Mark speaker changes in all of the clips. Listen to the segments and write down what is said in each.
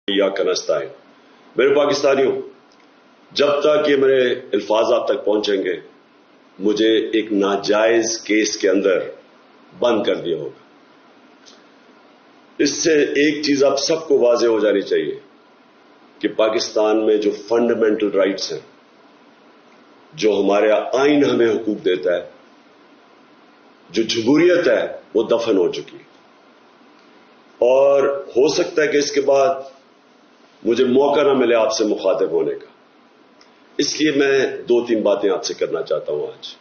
Speaker 1: इय्याका नस्तईन। मेरे पाकिस्तानियों, जब तक ये मेरे अल्फाज आप तक पहुंचेंगे, मुझे एक नाजायज केस के अंदर बंद कर दिया होगा। इससे एक चीज आप सबको वाज़ेह हो जानी चाहिए कि पाकिस्तान में जो फंडामेंटल राइट्स हैं, जो हमारे आइन हमें हुकूक देता है, जो जमहूरियत है, वो दफन हो चुकी है। और हो सकता है कि इसके बाद मुझे मौका ना मिले आपसे मुखातिब होने का, इसलिए मैं 2-3 बातें आपसे करना चाहता हूं आज।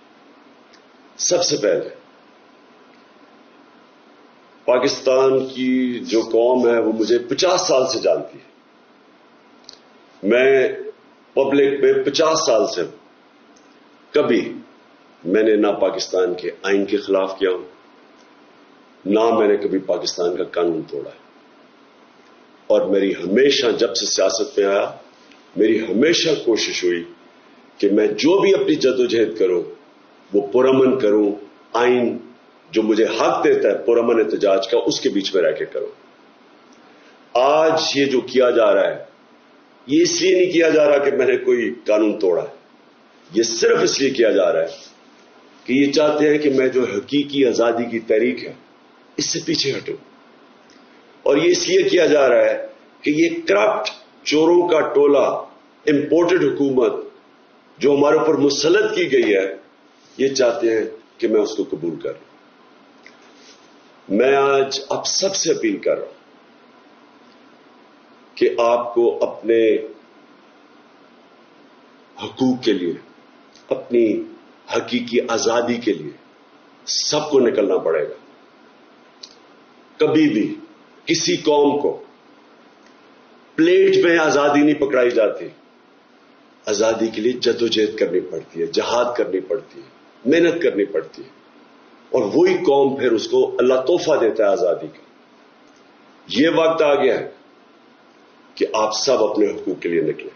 Speaker 1: सबसे पहले, पाकिस्तान की जो कौम है वो मुझे 50 साल से जानती है। मैं पब्लिक में 50 साल से कभी मैंने ना पाकिस्तान के आइन के खिलाफ किया हूं, ना मैंने कभी पाकिस्तान का कानून तोड़ा है। और मेरी हमेशा, जब से सियासत में आया, मेरी हमेशा कोशिश हुई कि मैं जो भी अपनी जद्दोजहद करूं वो पुरअमन करूं, आइन जो मुझे हक देता है पुरअमन एहतजाज का, उसके बीच में रह के करूं। आज ये जो किया जा रहा है, ये इसलिए नहीं किया जा रहा कि मैंने कोई कानून तोड़ा है, ये सिर्फ इसलिए किया जा रहा है कि ये चाहते हैं कि मैं जो हकीकी आजादी की तहरीक है इससे पीछे हटूं। और ये इसलिए किया जा रहा है कि ये करप्ट चोरों का टोला, इंपोर्टेड हुकूमत जो हमारे ऊपर मुसल्लत की गई है, ये चाहते हैं कि मैं उसको कबूल करूं। मैं आज आप सबसे अपील कर रहा हूं कि आपको अपने हकूक के लिए, अपनी हकीकी आजादी के लिए सबको निकलना पड़ेगा। कभी भी किसी कौम को प्लेट में आजादी नहीं पकड़ाई जाती। आजादी के लिए जद्दोजहद करनी पड़ती है, जहाद करनी पड़ती है, मेहनत करनी पड़ती है, और वही कौम फिर उसको अल्लाह तोहफा देता है आजादी का। यह वक्त आ गया है कि आप सब अपने हुकूक के लिए निकलें।